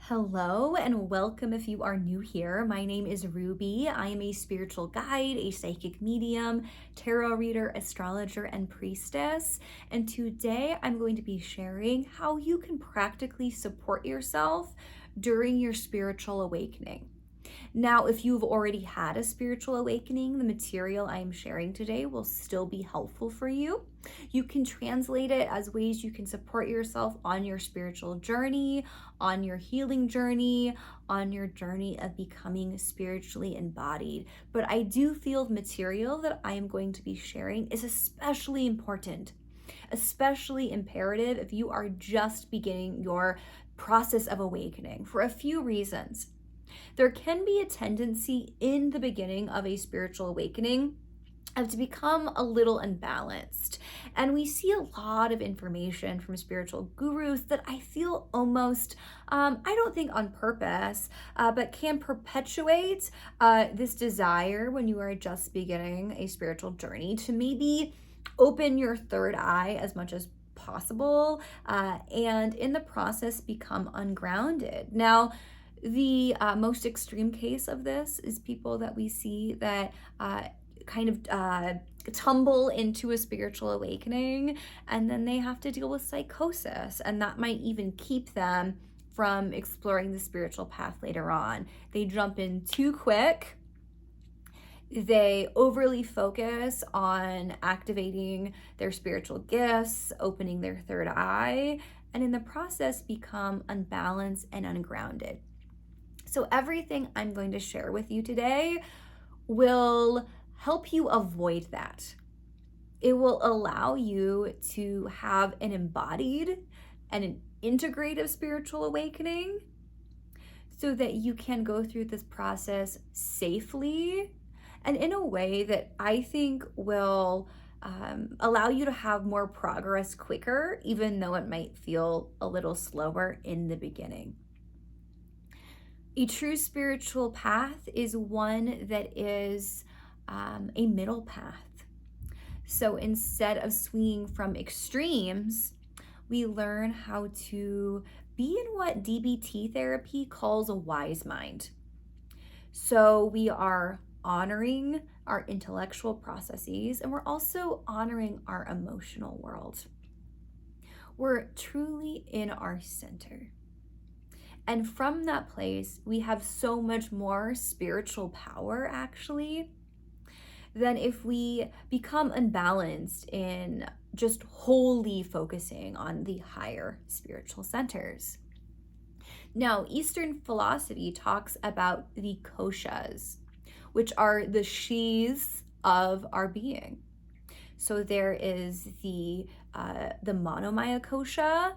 Hello and welcome if you are new here. My name is Ruby. I am a spiritual guide, a psychic medium, tarot reader, astrologer, and priestess. And today I'm going to be sharing how you can practically support yourself during your spiritual awakening. Now, if you've already had a spiritual awakening, the material I am sharing today will still be helpful for you. You can translate it as ways you can support yourself on your spiritual journey, on your healing journey, on your journey of becoming spiritually embodied. But I do feel the material that I am going to be sharing is especially important, especially imperative if you are just beginning your process of awakening for a few reasons. There can be a tendency in the beginning of a spiritual awakening to become a little unbalanced. And we see a lot of information from spiritual gurus that I feel almost, I don't think on purpose, but can perpetuate this desire when you are just beginning a spiritual journey to maybe open your third eye as much as possible, and in the process become ungrounded. Now, the most extreme case of this is people that we see that tumble into a spiritual awakening, and then they have to deal with psychosis, and that might even keep them from exploring the spiritual path later on. They jump in too quick. They overly focus on activating their spiritual gifts, opening their third eye, and in the process become unbalanced and ungrounded. So everything I'm going to share with you today will help you avoid that. It will allow you to have an embodied and an integrative spiritual awakening so that you can go through this process safely and in a way that I think will allow you to have more progress quicker, even though it might feel a little slower in the beginning. A true spiritual path is one that is a middle path. So instead of swinging from extremes, we learn how to be in what DBT therapy calls a wise mind. So we are honoring our intellectual processes, and we're also honoring our emotional world. We're truly in our center. And from that place, we have so much more spiritual power, actually, than if we become unbalanced in just wholly focusing on the higher spiritual centers. Now, Eastern philosophy talks about the koshas, which are the sheaths of our being. So there is the monomaya kosha,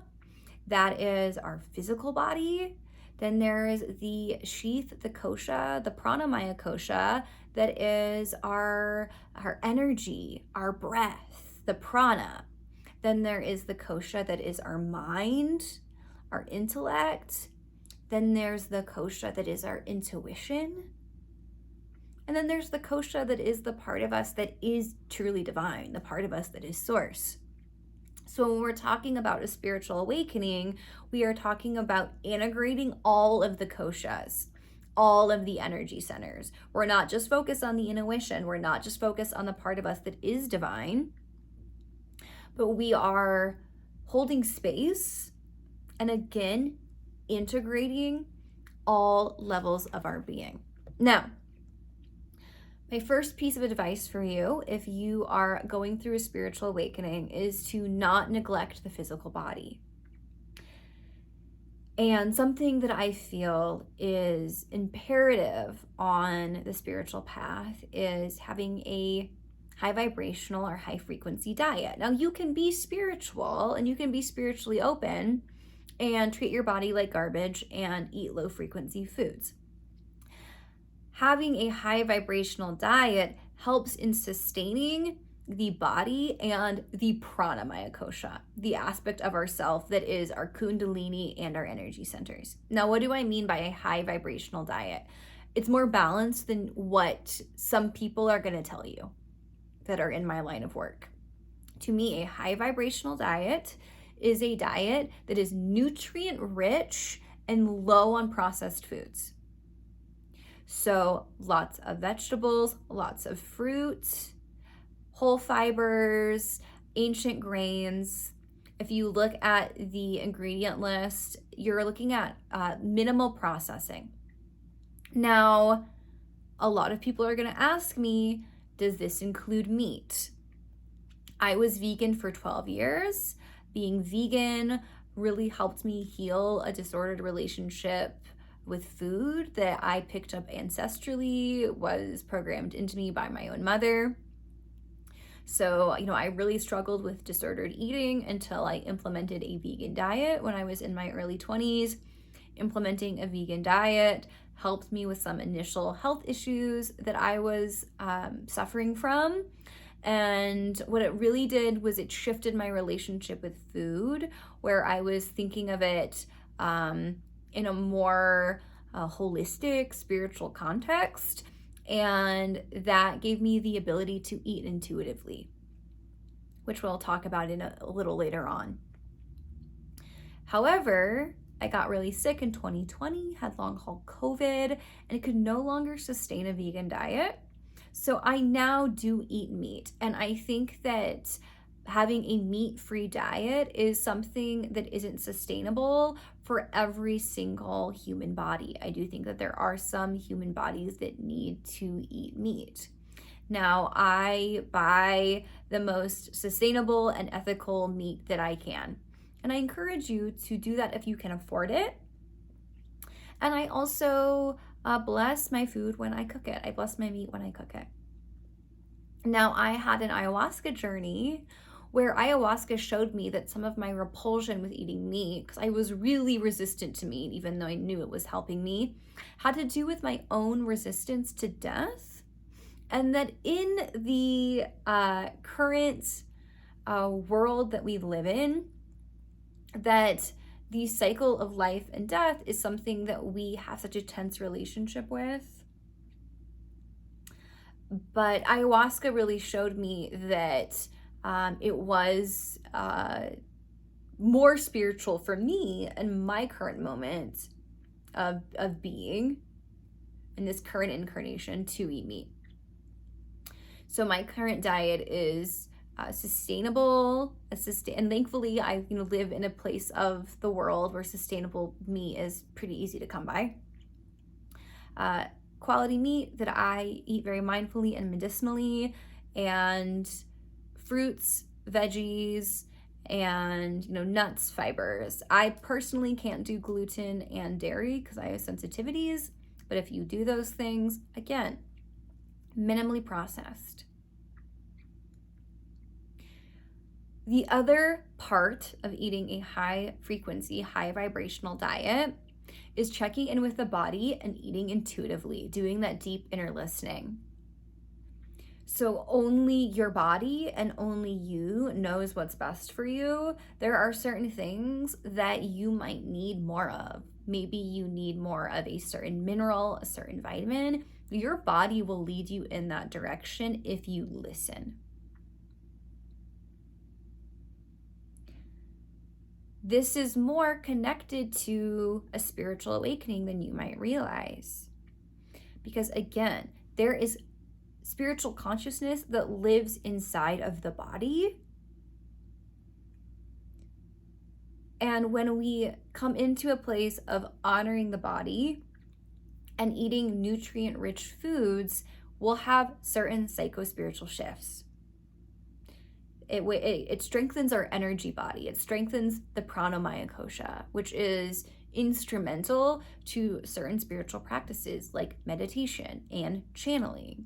that is our physical body. Then there is the sheath, the kosha, the pranamaya kosha, that is our energy, our breath, the prana. Then there is the kosha that is our mind, our intellect. Then there's the kosha that is our intuition. And then there's the kosha that is the part of us that is truly divine, the part of us that is source. So when we're talking about a spiritual awakening, we are talking about integrating all of the koshas, all of the energy centers. We're not just focused on the intuition. We're not just focused on the part of us that is divine, but we are holding space and again, integrating all levels of our being. Now, my first piece of advice for you, if you are going through a spiritual awakening, is to not neglect the physical body. And something that I feel is imperative on the spiritual path is having a high vibrational or high frequency diet. Now, you can be spiritual and you can be spiritually open and treat your body like garbage and eat low frequency foods. Having a high vibrational diet helps in sustaining the body and the pranamaya kosha, the aspect of ourself that is our Kundalini and our energy centers. Now, what do I mean by a high vibrational diet? It's more balanced than what some people are going to tell you that are in my line of work. To me, a high vibrational diet is a diet that is nutrient rich and low on processed foods. So lots of vegetables, lots of fruit, whole fibers, ancient grains. If you look at the ingredient list, you're looking at minimal processing. Now, a lot of people are going to ask me, does this include meat? I was vegan for 12 years. Being vegan really helped me heal a disordered relationship with food that I picked up ancestrally, was programmed into me by my own mother. So, I really struggled with disordered eating until I implemented a vegan diet when I was in my early 20s. Implementing a vegan diet helped me with some initial health issues that I was suffering from. And what it really did was it shifted my relationship with food, where I was thinking of it in a more holistic, spiritual context. And that gave me the ability to eat intuitively, which we'll talk about in a little later on. However, I got really sick in 2020, had long haul COVID, and could no longer sustain a vegan diet. So I now do eat meat. And I think that having a meat-free diet is something that isn't sustainable for every single human body. I do think that there are some human bodies that need to eat meat. Now, I buy the most sustainable and ethical meat that I can. And I encourage you to do that if you can afford it. And I also bless my food when I cook it. I bless my meat when I cook it. Now, I had an ayahuasca journey where ayahuasca showed me that some of my repulsion with eating meat, because I was really resistant to meat, even though I knew it was helping me, had to do with my own resistance to death. And that in the current world that we live in, that the cycle of life and death is something that we have such a tense relationship with. But ayahuasca really showed me that it was more spiritual for me in my current moment of being in this current incarnation to eat meat. So my current diet is sustainable, and thankfully I live in a place of the world where sustainable meat is pretty easy to come by. Quality meat that I eat very mindfully and medicinally, and fruits, veggies, and nuts, fibers. I personally can't do gluten and dairy because I have sensitivities, but if you do those things, again, minimally processed. The other part of eating a high frequency, high vibrational diet is checking in with the body and eating intuitively, doing that deep inner listening. So only your body and only you knows what's best for you. There are certain things that you might need more of. Maybe you need more of a certain mineral, a certain vitamin. Your body will lead you in that direction if you listen. This is more connected to a spiritual awakening than you might realize. Because again, there is spiritual consciousness that lives inside of the body. And when we come into a place of honoring the body and eating nutrient-rich foods, we'll have certain psycho-spiritual shifts. It strengthens our energy body. It strengthens the pranamaya kosha, which is instrumental to certain spiritual practices like meditation and channeling.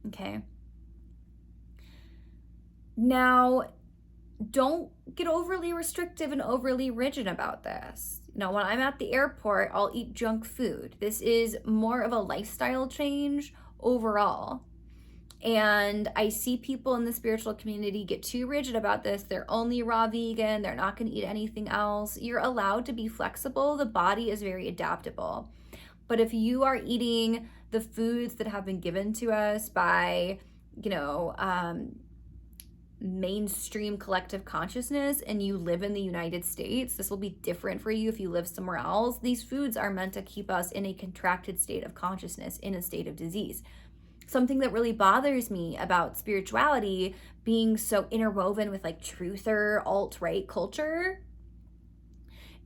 Okay. Now, don't get overly restrictive and overly rigid about this. When I'm at the airport, I'll eat junk food. This is more of a lifestyle change overall. And I see people in the spiritual community get too rigid about this. They're only raw vegan. They're not going to eat anything else. You're allowed to be flexible. The body is very adaptable. But if you are eating the foods that have been given to us by, mainstream collective consciousness and you live in the United States, this will be different for you if you live somewhere else. These foods are meant to keep us in a contracted state of consciousness, in a state of disease. Something that really bothers me about spirituality being so interwoven with like truther alt-right culture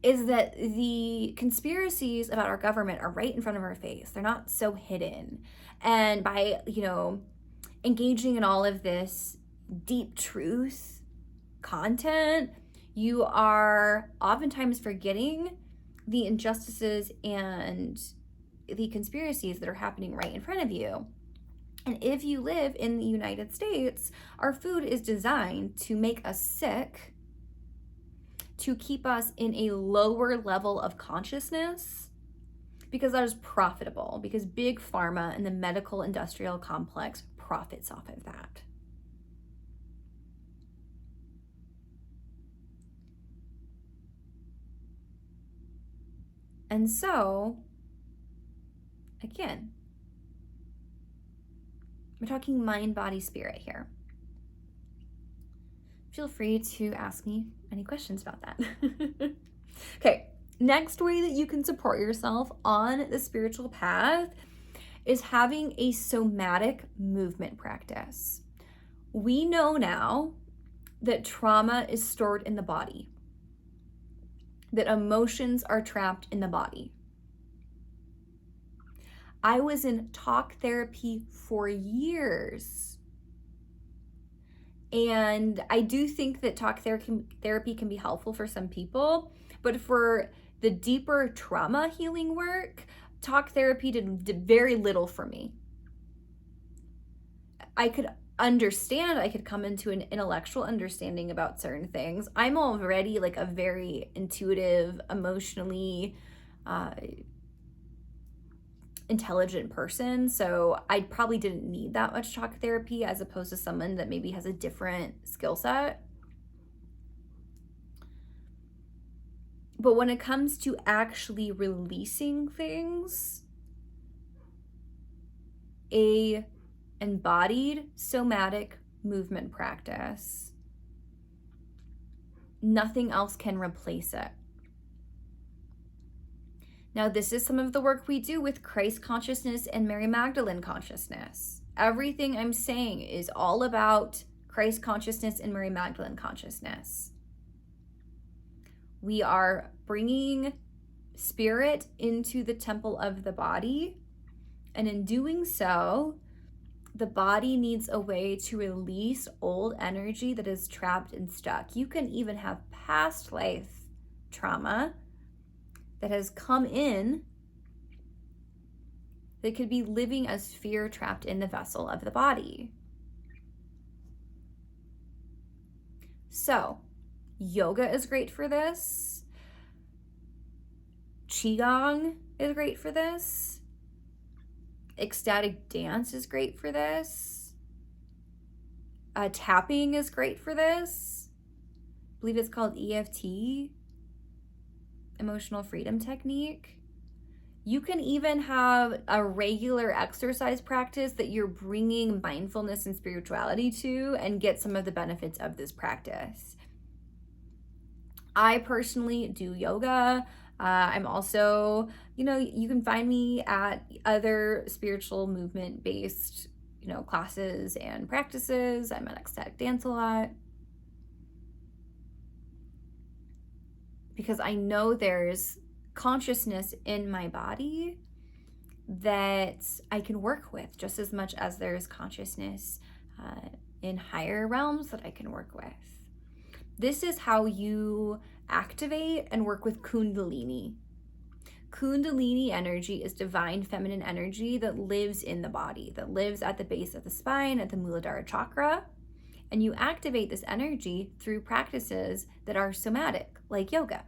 is that the conspiracies about our government are right in front of our face. They're not so hidden. And by, engaging in all of this deep truth content, you are oftentimes forgetting the injustices and the conspiracies that are happening right in front of you. And if you live in the United States, our food is designed to make us sick, to keep us in a lower level of consciousness, because that is profitable, because big pharma and the medical industrial complex profits off of that. And so, again, we're talking mind, body, spirit here. Feel free to ask me any questions about that. Okay, next way that you can support yourself on the spiritual path is having a somatic movement practice. We know now that trauma is stored in the body, that emotions are trapped in the body. I was in talk therapy for years. And I do think that talk therapy can be helpful for some people, but for the deeper trauma healing work, talk therapy did very little for me. I could understand, I could come into an intellectual understanding about certain things. I'm already like a very intuitive, emotionally intelligent person, so I probably didn't need that much talk therapy as opposed to someone that maybe has a different skill set. But when it comes to actually releasing things, a embodied somatic movement practice, nothing else can replace it. Now, this is some of the work we do with Christ consciousness and Mary Magdalene consciousness. Everything I'm saying is all about Christ consciousness and Mary Magdalene consciousness. We are bringing spirit into the temple of the body, and in doing so, the body needs a way to release old energy that is trapped and stuck. You can even have past life trauma that has come in that could be living as fear trapped in the vessel of the body. So, yoga is great for this. Qigong is great for this. Ecstatic dance is great for this. Tapping is great for this. I believe it's called EFT. Emotional freedom technique. You can even have a regular exercise practice that you're bringing mindfulness and spirituality to and get some of the benefits of this practice. I personally do yoga. I'm also, you can find me at other spiritual movement based, classes and practices. I'm at ecstatic dance a lot. Because I know there's consciousness in my body that I can work with just as much as there's consciousness in higher realms that I can work with. This is how you activate and work with Kundalini. Kundalini energy is divine feminine energy that lives in the body, that lives at the base of the spine, at the Muladhara chakra. And you activate this energy through practices that are somatic, like yoga.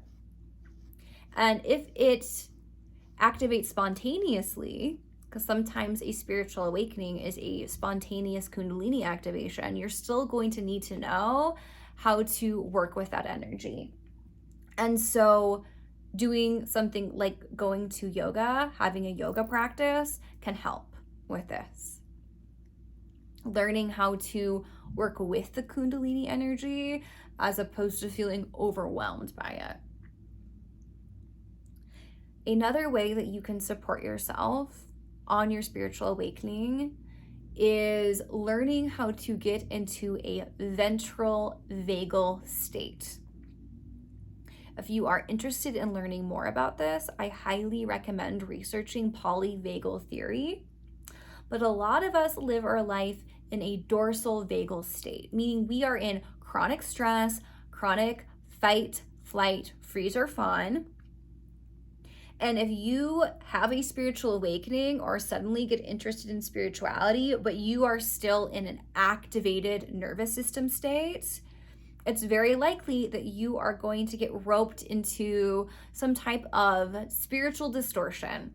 And if it activates spontaneously, because sometimes a spiritual awakening is a spontaneous Kundalini activation, you're still going to need to know how to work with that energy. And so doing something like going to yoga, having a yoga practice can help with this. learning how to work with the Kundalini energy as opposed to feeling overwhelmed by it. Another way that you can support yourself on your spiritual awakening is learning how to get into a ventral vagal state. If you are interested in learning more about this, I highly recommend researching polyvagal theory. But a lot of us live our life in a dorsal vagal state, meaning we are in chronic stress, chronic fight, flight, freeze, or fawn. And if you have a spiritual awakening or suddenly get interested in spirituality, but you are still in an activated nervous system state, it's very likely that you are going to get roped into some type of spiritual distortion.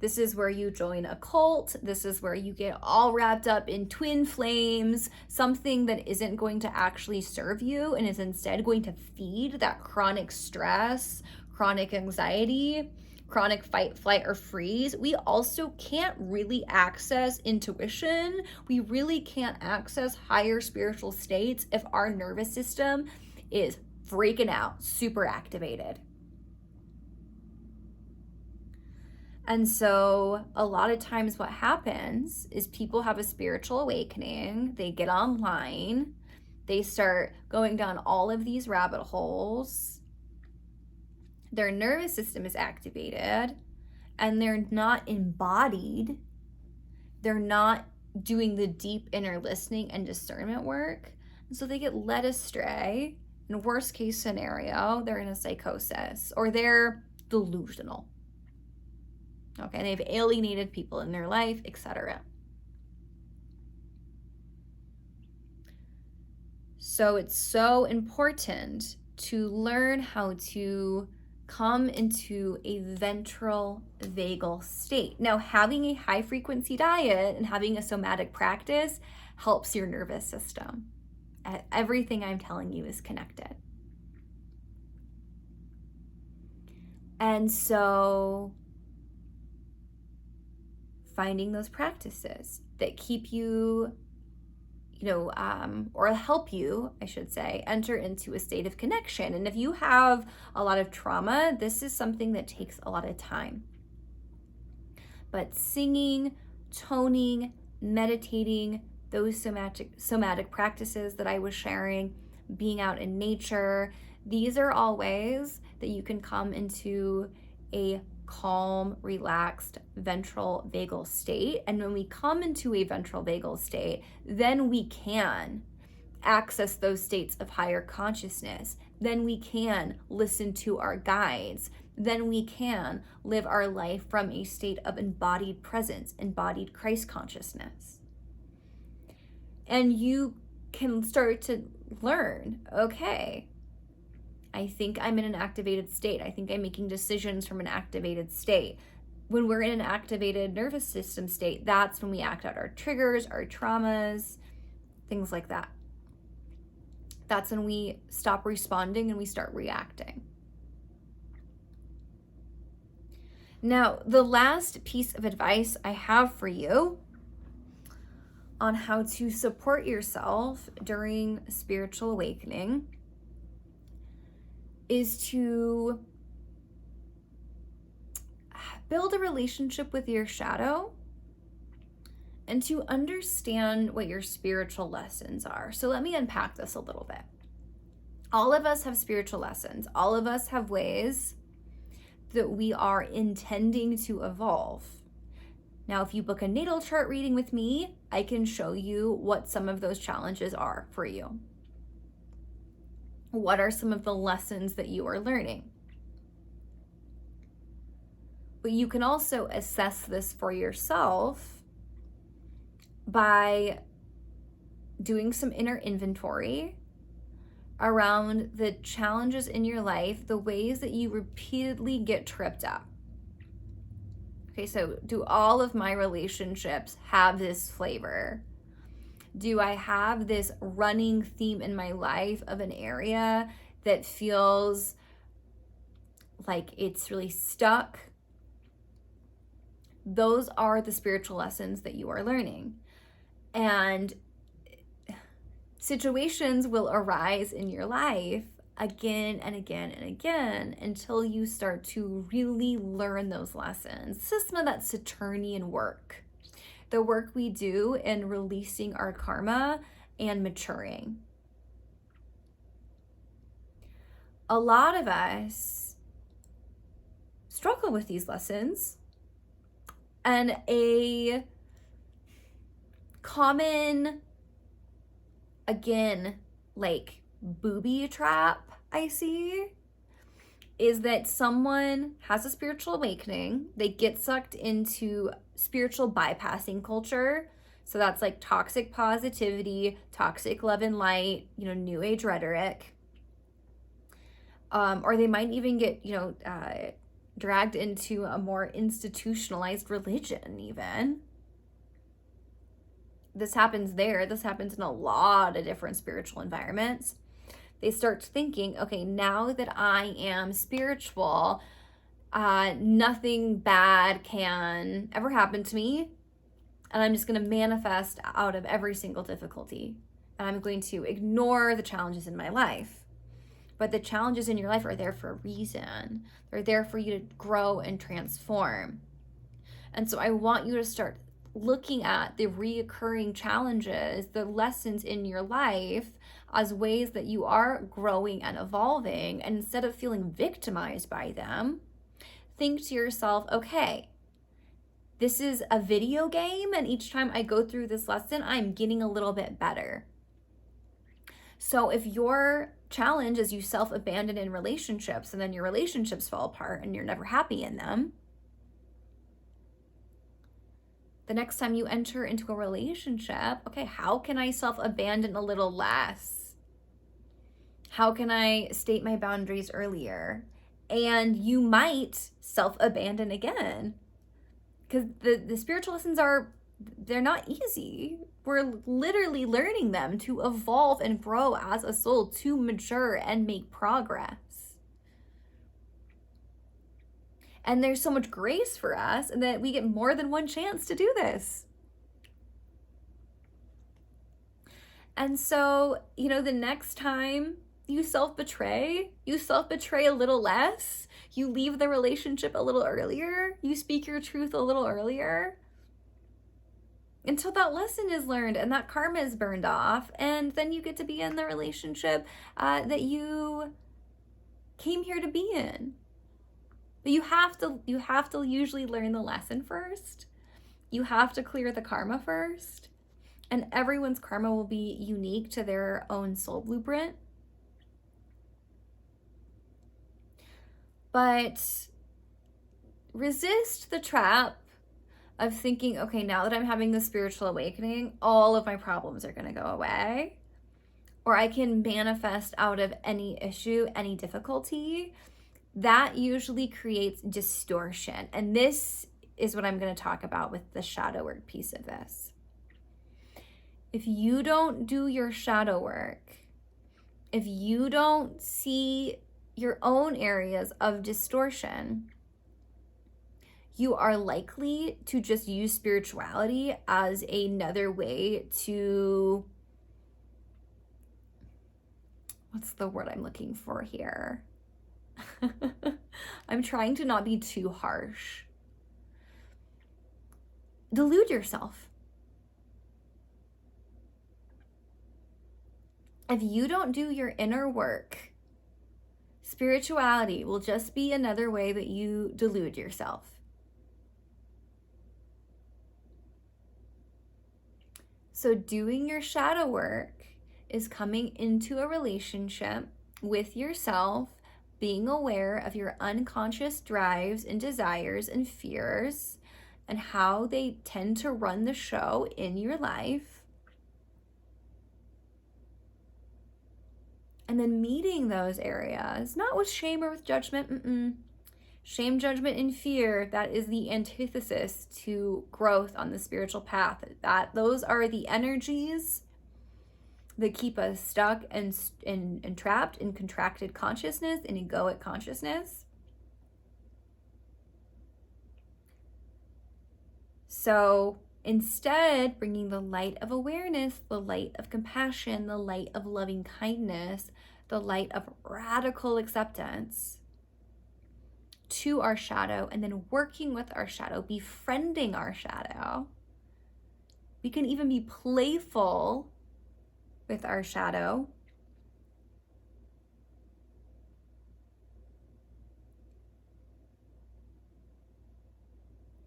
This is where you join a cult. This is where you get all wrapped up in twin flames, something that isn't going to actually serve you and is instead going to feed that chronic stress, chronic anxiety, chronic fight, flight, or freeze. We also can't really access intuition. We really can't access higher spiritual states if our nervous system is freaking out, super activated. And so a lot of times what happens is people have a spiritual awakening, they get online, they start going down all of these rabbit holes, their nervous system is activated, and they're not embodied, they're not doing the deep inner listening and discernment work, and so they get led astray. In worst case scenario, they're in a psychosis or they're delusional. Okay, they've alienated people in their life, etc. So it's so important to learn how to come into a ventral vagal state. Now, having a high frequency diet and having a somatic practice helps your nervous system. Everything I'm telling you is connected. And so finding those practices that keep you, or help you, I should say, enter into a state of connection. And if you have a lot of trauma, this is something that takes a lot of time. But singing, toning, meditating, those somatic practices that I was sharing, being out in nature, these are all ways that you can come into a calm, relaxed ventral vagal state. And when we come into a ventral vagal state, then we can access those states of higher consciousness. Then we can listen to our guides. Then we can live our life from a state of embodied presence, embodied Christ consciousness. And you can start to learn, okay, I think I'm in an activated state. I think I'm making decisions from an activated state. When we're in an activated nervous system state, that's when we act out our triggers, our traumas, things like that. That's when we stop responding and we start reacting. Now, the last piece of advice I have for you on how to support yourself during spiritual awakening is to build a relationship with your shadow and to understand what your spiritual lessons are. So let me unpack this a little bit. All of us have spiritual lessons. All of us have ways that we are intending to evolve. Now, if you book a natal chart reading with me, I can show you what some of those challenges are for you. What are some of the lessons that you are learning? But you can also assess this for yourself by doing some inner inventory around the challenges in your life, the ways that you repeatedly get tripped up. Okay, so do all of my relationships have this flavor? Do I have this running theme in my life of an area that feels like it's really stuck? Those are the spiritual lessons that you are learning. And situations will arise in your life again and again and again until you start to really learn those lessons. This is some of that Saturnian work, the work we do in releasing our karma and maturing. A lot of us struggle with these lessons, and a common, again, like booby trap I see is that someone has a spiritual awakening, they get sucked into spiritual bypassing culture. So that's like toxic positivity, toxic love and light, new age rhetoric. Or they might even get, dragged into a more institutionalized religion even. This happens there. This happens in a lot of different spiritual environments. They start thinking, okay, now that I am spiritual, nothing bad can ever happen to me. And I'm just going to manifest out of every single difficulty. And I'm going to ignore the challenges in my life. But the challenges in your life are there for a reason. They're there for you to grow and transform. And so I want you to start looking at the reoccurring challenges, the lessons in your life as ways that you are growing and evolving. And instead of feeling victimized by them, think to yourself, okay, this is a video game, and each time I go through this lesson, I'm getting a little bit better. So if your challenge is you self-abandon in relationships and then your relationships fall apart and you're never happy in them, the next time you enter into a relationship, okay, how can I self-abandon a little less? How can I state my boundaries earlier? And you might self-abandon again, because the spiritual lessons they're not easy. We're literally learning them to evolve and grow as a soul, to mature and make progress. And there's so much grace for us, and that we get more than one chance to do this. And so, the next time you self-betray a little less, you leave the relationship a little earlier, you speak your truth a little earlier, until that lesson is learned and that karma is burned off, and then you get to be in the relationship that you came here to be in. But you have to usually learn the lesson first. You have to clear the karma first. And everyone's karma will be unique to their own soul blueprint. But resist the trap of thinking, okay, now that I'm having the spiritual awakening, all of my problems are going to go away. Or I can manifest out of any issue, any difficulty. That usually creates distortion. And this is what I'm going to talk about with the shadow work piece of this. If you don't do your shadow work, if you don't see your own areas of distortion, you are likely to just use spirituality as another way to, what's the word I'm looking for here? I'm trying to not be too harsh. Delude yourself. If you don't do your inner work, spirituality will just be another way that you delude yourself. So doing your shadow work is coming into a relationship with yourself, being aware of your unconscious drives and desires and fears and how they tend to run the show in your life. And then meeting those areas, not with shame or with judgment. Shame, judgment, and fear, that is the antithesis to growth on the spiritual path. Those are the energies that keep us stuck and trapped in contracted consciousness and egoic consciousness. So Instead, bringing the light of awareness, the light of compassion, the light of loving kindness, the light of radical acceptance to our shadow, and then working with our shadow, befriending our shadow. We can even be playful with our shadow.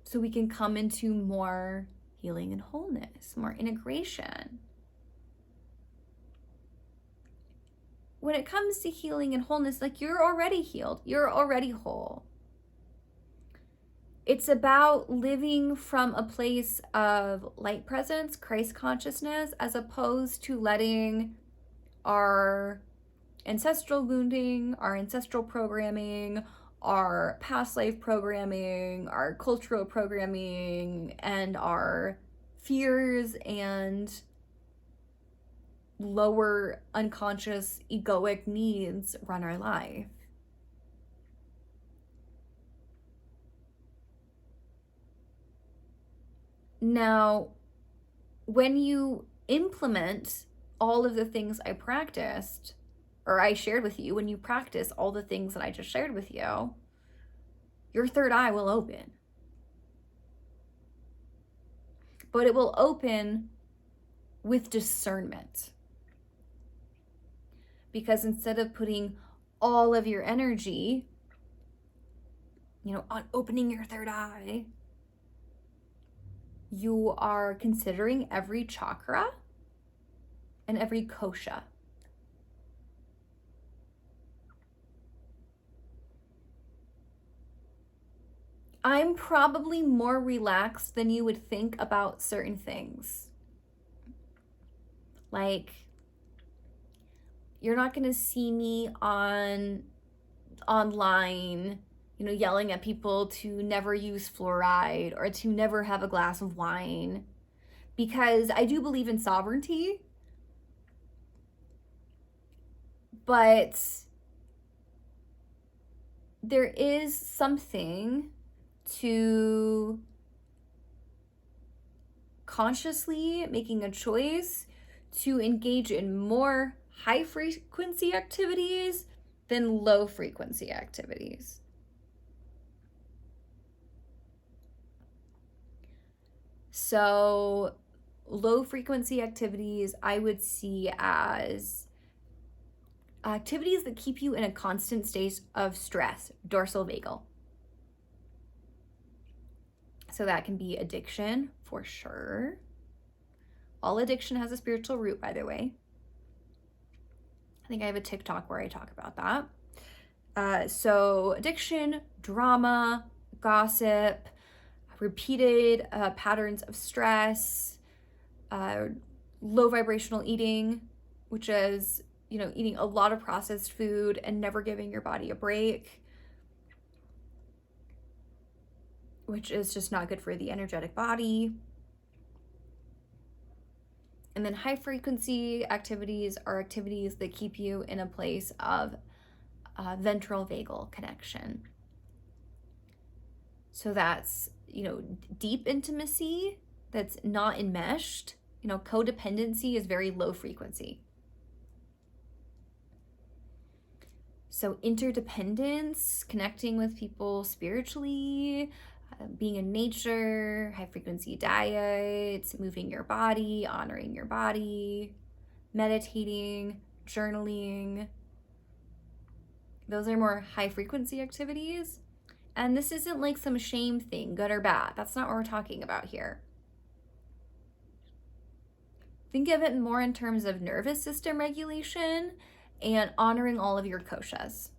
So we can come into more healing and wholeness, more integration. When it comes to healing and wholeness, like, you're already healed, you're already whole. It's about living from a place of light presence, Christ consciousness, as opposed to letting our ancestral wounding, our ancestral programming, our past life programming, our cultural programming, and our fears and lower unconscious egoic needs run our life. Now, when you implement all of the things I practiced, or I shared with you, when you practice all the things that I just shared with you, your third eye will open. But it will open with discernment. Because instead of putting all of your energy, on opening your third eye, you are considering every chakra and every kosha. I'm probably more relaxed than you would think about certain things. Like, you're not going to see me online, yelling at people to never use fluoride or to never have a glass of wine, because I do believe in sovereignty. But there is something to consciously making a choice to engage in more high frequency activities than low frequency activities. So low frequency activities I would see as activities that keep you in a constant state of stress, dorsal vagal. So that can be addiction, for sure. All addiction has a spiritual root, by the way. I think I have a TikTok where I talk about that. So addiction, drama, gossip, repeated patterns of stress, low vibrational eating, which is, eating a lot of processed food and never giving your body a break, which is just not good for the energetic body. And then high frequency activities are activities that keep you in a place of ventral vagal connection. So that's, deep intimacy that's not enmeshed. Codependency is very low frequency. So interdependence, connecting with people spiritually, being in nature, high frequency diets, moving your body, honoring your body, meditating, journaling. Those are more high frequency activities. And this isn't like some shame thing, good or bad. That's not what we're talking about here. Think of it more in terms of nervous system regulation and honoring all of your koshas.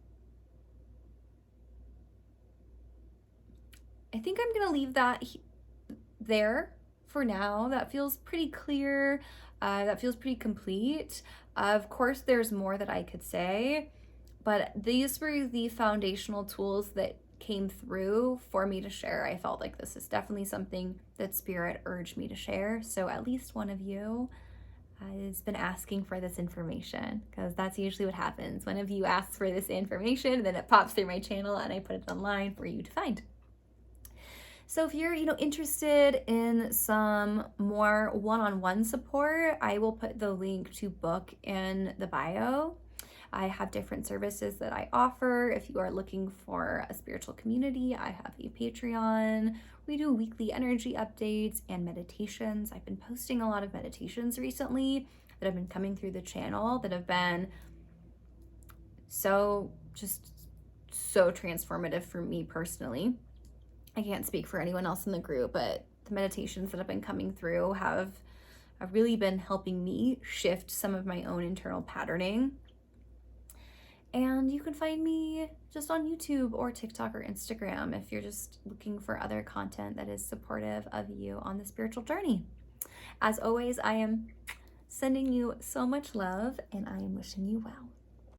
I think I'm gonna leave that there for now. That feels pretty clear. That feels pretty complete. Of course, there's more that I could say, but these were the foundational tools that came through for me to share. I felt like this is definitely something that Spirit urged me to share. So at least one of you has been asking for this information, because that's usually what happens. One of you asks for this information, and then it pops through my channel and I put it online for you to find. So if you're, interested in some more one-on-one support, I will put the link to book in the bio. I have different services that I offer. If you are looking for a spiritual community, I have a Patreon. We do weekly energy updates and meditations. I've been posting a lot of meditations recently that have been coming through the channel that have been so transformative for me personally. I can't speak for anyone else in the group, but the meditations that have been coming through have really been helping me shift some of my own internal patterning. And you can find me just on YouTube or TikTok or Instagram if you're just looking for other content that is supportive of you on the spiritual journey. As always, I am sending you so much love, and I am wishing you well.